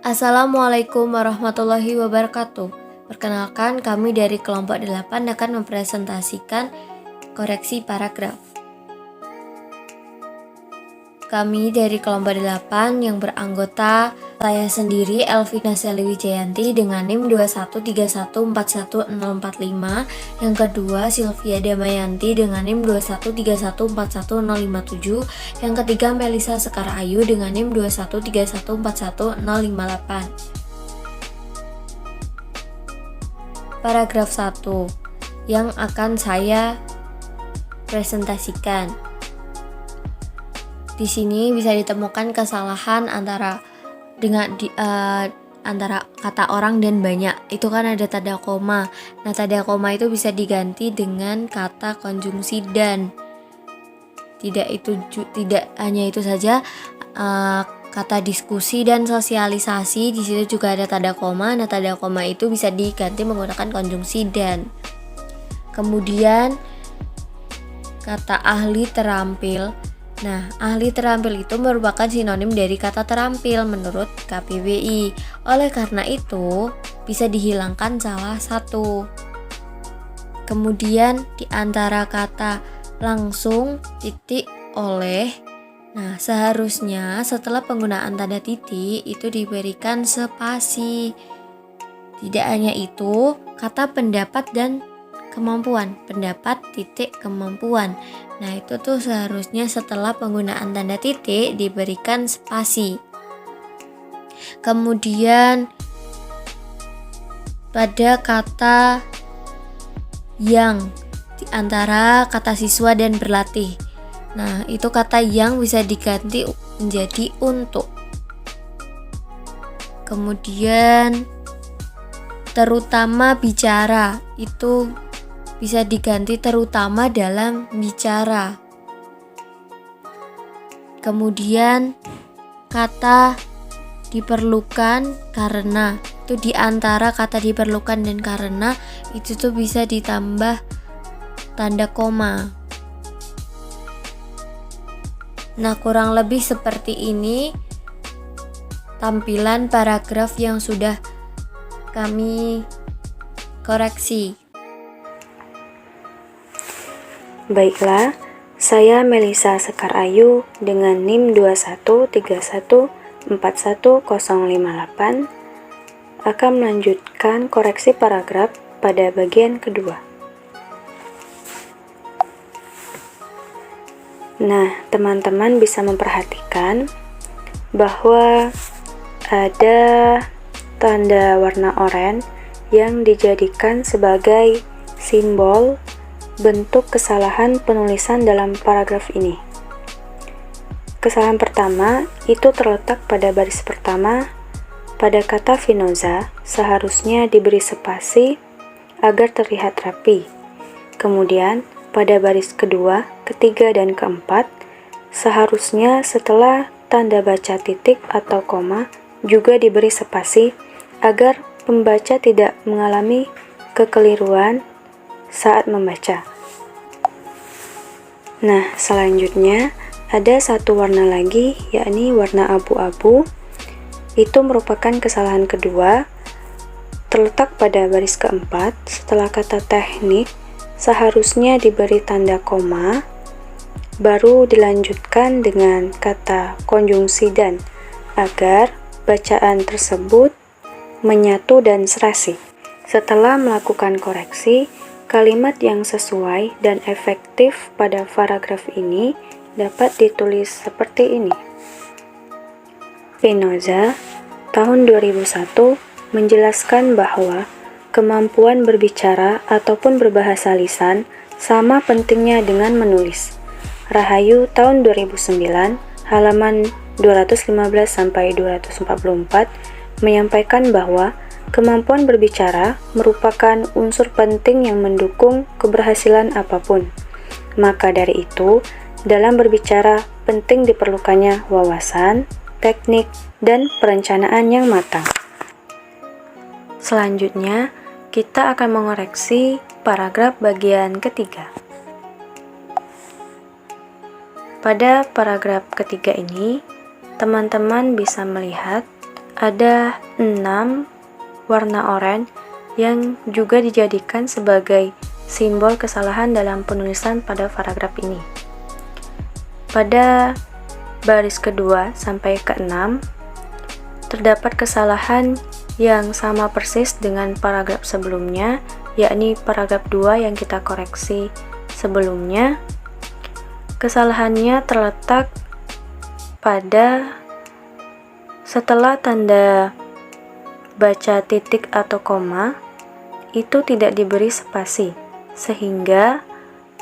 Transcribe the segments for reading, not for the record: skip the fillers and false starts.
Assalamualaikum warahmatullahi wabarakatuh. Perkenalkan, kami dari kelompok 8 akan mempresentasikan koreksi paragraf. Kami dari kelompok 8 yang beranggota saya sendiri Elvina Seli Wijayanti dengan NIM 213141045, yang kedua Sylvia Damayanti dengan NIM 213141057, yang ketiga Melisa Sekar Ayu dengan NIM 213141058. Paragraf 1 yang akan saya presentasikan. Di sini bisa ditemukan kesalahan antara kata orang dan banyak. Itu kan ada tanda koma. Nah, tanda koma itu bisa diganti dengan kata konjungsi dan. Tidak hanya itu saja, kata diskusi dan sosialisasi di situ juga ada tanda koma. Nah, tanda koma itu bisa diganti menggunakan konjungsi dan. Kemudian kata ahli terampil. Nah, ahli terampil itu merupakan sinonim dari kata terampil menurut KPWI. Oleh karena itu, bisa dihilangkan salah satu. Kemudian di antara kata langsung, titik, oleh. Nah, seharusnya setelah penggunaan tanda titik itu diberikan spasi. Tidak hanya itu, kata pendapat dan kemampuan, pendapat titik kemampuan. Nah, itu tuh seharusnya setelah penggunaan tanda titik diberikan spasi. Kemudian pada kata yang di antara kata siswa dan berlatih. Nah, itu kata yang bisa diganti menjadi untuk. Kemudian terutama bicara itu bisa diganti terutama dalam bicara. Kemudian kata diperlukan karena, itu di antara kata diperlukan dan karena itu tuh bisa ditambah tanda koma. Nah, kurang lebih seperti ini tampilan paragraf yang sudah kami koreksi. Baiklah, saya Melisa Sekar Ayu dengan NIM 213141058 akan melanjutkan koreksi paragraf pada bagian kedua. Nah, teman-teman bisa memperhatikan bahwa ada tanda warna oranye yang dijadikan sebagai simbol bentuk kesalahan penulisan dalam paragraf ini. Kesalahan pertama itu terletak pada baris pertama. Pada kata Vinoza seharusnya diberi spasi agar terlihat rapi. Kemudian pada baris kedua, ketiga, dan keempat seharusnya setelah tanda baca titik atau koma juga diberi spasi agar pembaca tidak mengalami kekeliruan saat membaca. Nah, selanjutnya ada satu warna lagi, yakni warna abu-abu. Itu merupakan kesalahan kedua, terletak pada baris keempat. Setelah kata teknik seharusnya diberi tanda koma, baru dilanjutkan dengan kata konjungsi dan agar bacaan tersebut menyatu dan serasi. Setelah melakukan koreksi, kalimat yang sesuai dan efektif pada paragraf ini dapat ditulis seperti ini. Vinoza tahun 2001 menjelaskan bahwa kemampuan berbicara ataupun berbahasa lisan sama pentingnya dengan menulis. Rahayu tahun 2009 halaman 215-244 menyampaikan bahwa kemampuan berbicara merupakan unsur penting yang mendukung keberhasilan apapun. Maka dari itu, dalam berbicara penting diperlukannya wawasan, teknik, dan perencanaan yang matang. Selanjutnya, kita akan mengoreksi paragraf bagian ketiga. Pada paragraf ketiga ini, teman-teman bisa melihat ada 6 warna oranye yang juga dijadikan sebagai simbol kesalahan dalam penulisan pada paragraf ini. Pada baris kedua sampai ke-6 terdapat kesalahan yang sama persis dengan paragraf sebelumnya, yakni paragraf 2 yang kita koreksi sebelumnya. Kesalahannya terletak pada setelah tanda baca titik atau koma itu tidak diberi spasi, sehingga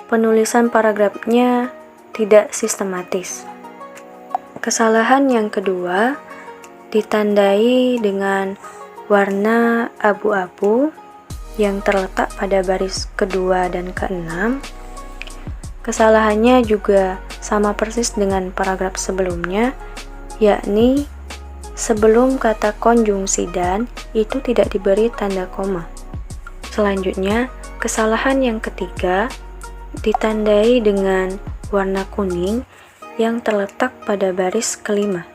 penulisan paragrafnya tidak sistematis. Kesalahan yang kedua ditandai dengan warna abu-abu yang terletak pada baris kedua dan ke-6. Kesalahannya juga sama persis dengan paragraf sebelumnya, yakni sebelum kata konjungsi dan itu tidak diberi tanda koma. Selanjutnya, kesalahan yang ketiga ditandai dengan warna kuning yang terletak pada baris kelima.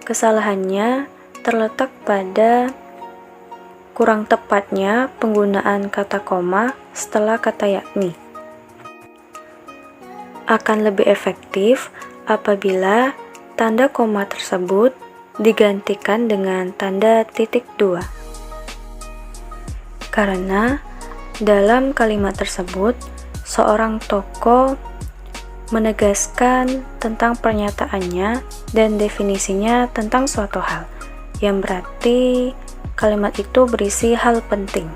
Kesalahannya terletak pada kurang tepatnya penggunaan kata koma setelah kata yakni. Akan lebih efektif apabila tanda koma tersebut digantikan dengan tanda titik 2. Karena dalam kalimat tersebut seorang tokoh menegaskan tentang pernyataannya dan definisinya tentang suatu hal, yang berarti kalimat itu berisi hal penting.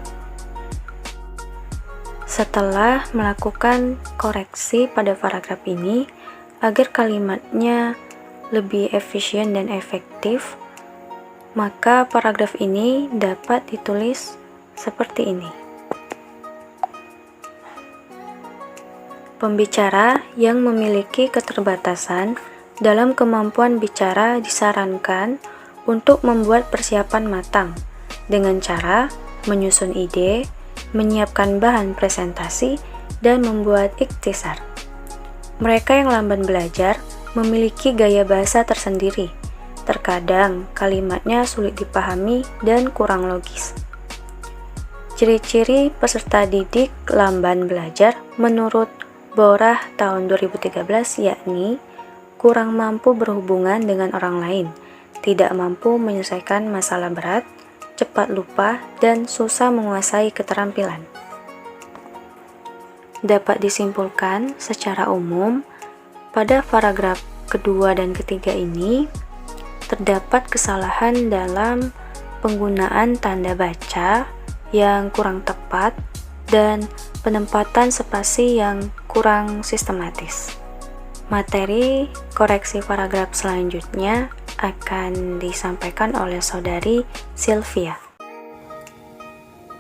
Setelah melakukan koreksi pada paragraf ini agar kalimatnya lebih efisien dan efektif, maka paragraf ini dapat ditulis seperti ini. Pembicara yang memiliki keterbatasan dalam kemampuan bicara disarankan untuk membuat persiapan matang dengan cara menyusun ide, menyiapkan bahan presentasi, dan membuat ikhtisar. Mereka yang lamban belajar memiliki gaya bahasa tersendiri. Terkadang kalimatnya sulit dipahami dan kurang logis. Ciri-ciri peserta didik lamban belajar menurut Borah tahun 2013 yakni kurang mampu berhubungan dengan orang lain, tidak mampu menyelesaikan masalah berat, cepat lupa, dan susah menguasai keterampilan. Dapat disimpulkan secara umum, pada paragraf kedua dan ketiga ini terdapat kesalahan dalam penggunaan tanda baca yang kurang tepat dan penempatan spasi yang kurang sistematis. Materi koreksi paragraf selanjutnya akan disampaikan oleh saudari Sylvia.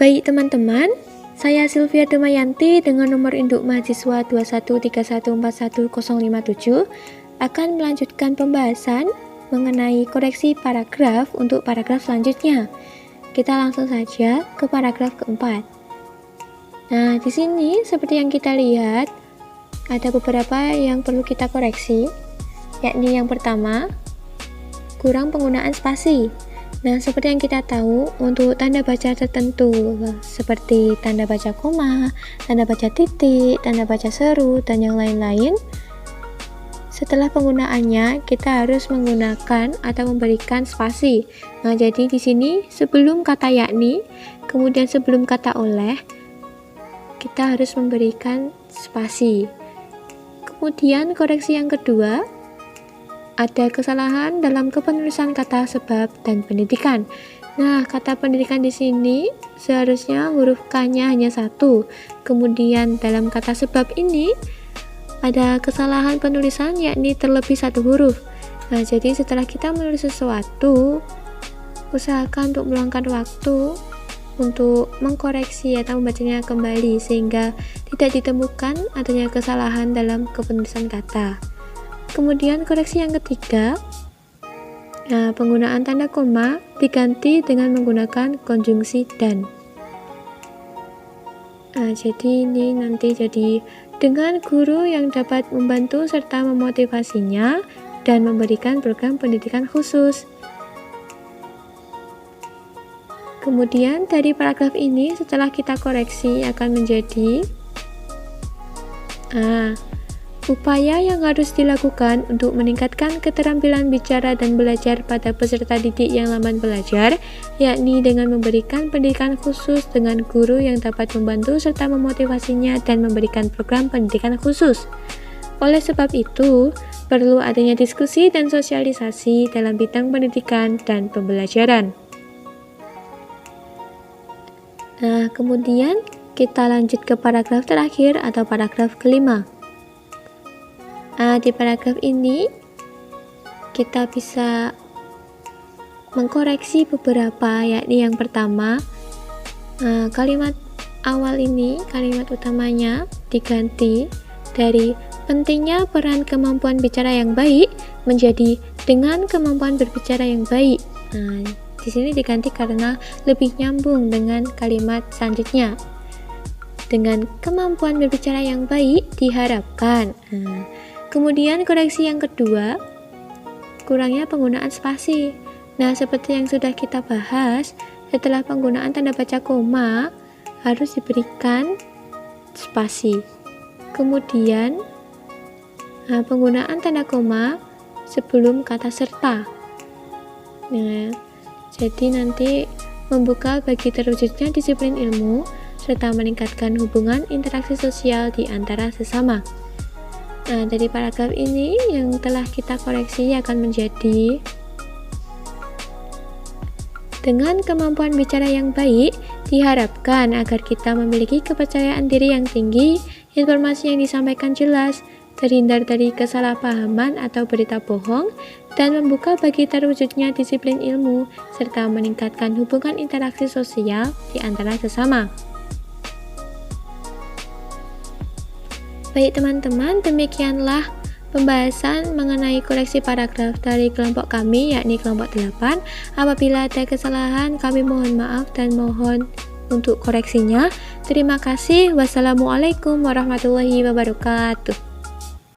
Baik teman-teman, saya Sylvia Demayanti dengan nomor induk mahasiswa 213141057 akan melanjutkan pembahasan mengenai koreksi paragraf untuk paragraf selanjutnya. Kita langsung saja ke paragraf keempat. Nah, di sini seperti yang kita lihat, ada beberapa yang perlu kita koreksi, yakni yang pertama, kurang penggunaan spasi. Nah, seperti yang kita tahu, untuk tanda baca tertentu, seperti tanda baca koma, tanda baca titik, tanda baca seru, dan yang lain-lain, setelah penggunaannya, kita harus menggunakan atau memberikan spasi. Nah, jadi di sini, sebelum kata yakni, kemudian sebelum kata oleh, kita harus memberikan spasi. Kemudian koreksi yang kedua, ada kesalahan dalam kepenulisan kata sebab dan pendidikan. Nah, kata pendidikan di sini seharusnya huruf K-nya hanya satu. Kemudian dalam kata sebab ini ada kesalahan penulisan yakni terlebih satu huruf. Nah, jadi setelah kita menulis sesuatu, usahakan untuk meluangkan waktu untuk mengkoreksi atau membacanya kembali sehingga tidak ditemukan adanya kesalahan dalam kepenulisan kata. Kemudian koreksi yang ketiga, penggunaan tanda koma diganti dengan menggunakan konjungsi dan. Jadi ini nanti jadi dengan guru yang dapat membantu serta memotivasinya dan memberikan program pendidikan khusus. Kemudian dari paragraf ini setelah kita koreksi akan menjadi upaya yang harus dilakukan untuk meningkatkan keterampilan bicara dan belajar pada peserta didik yang lamban belajar, yakni dengan memberikan pendidikan khusus dengan guru yang dapat membantu serta memotivasinya dan memberikan program pendidikan khusus. Oleh sebab itu, perlu adanya diskusi dan sosialisasi dalam bidang pendidikan dan pembelajaran. Nah, kemudian kita lanjut ke paragraf terakhir atau paragraf kelima. Di paragraf ini kita bisa mengkoreksi beberapa, yakni yang pertama, kalimat awal ini, kalimat utamanya diganti dari pentingnya peran kemampuan bicara yang baik menjadi dengan kemampuan berbicara yang baik. Di sini diganti karena lebih nyambung dengan kalimat selanjutnya. Dengan kemampuan berbicara yang baik diharapkan. Kemudian koreksi yang kedua, kurangnya penggunaan spasi. Nah, seperti yang sudah kita bahas, setelah penggunaan tanda baca koma harus diberikan spasi. Kemudian penggunaan tanda koma sebelum kata serta. Nah, jadi nanti membuka bagi terwujudnya disiplin ilmu serta meningkatkan hubungan interaksi sosial di antara sesama. Nah, dari paragraf ini yang telah kita koreksi akan menjadi dengan kemampuan bicara yang baik diharapkan agar kita memiliki kepercayaan diri yang tinggi, informasi yang disampaikan jelas, terhindar dari kesalahpahaman atau berita bohong, dan membuka bagi terwujudnya disiplin ilmu serta meningkatkan hubungan interaksi sosial di antara sesama. Baik teman-teman, demikianlah pembahasan mengenai koreksi paragraf dari kelompok kami, yakni kelompok 8. Apabila ada kesalahan, kami mohon maaf dan mohon untuk koreksinya. Terima kasih. Wassalamualaikum warahmatullahi wabarakatuh.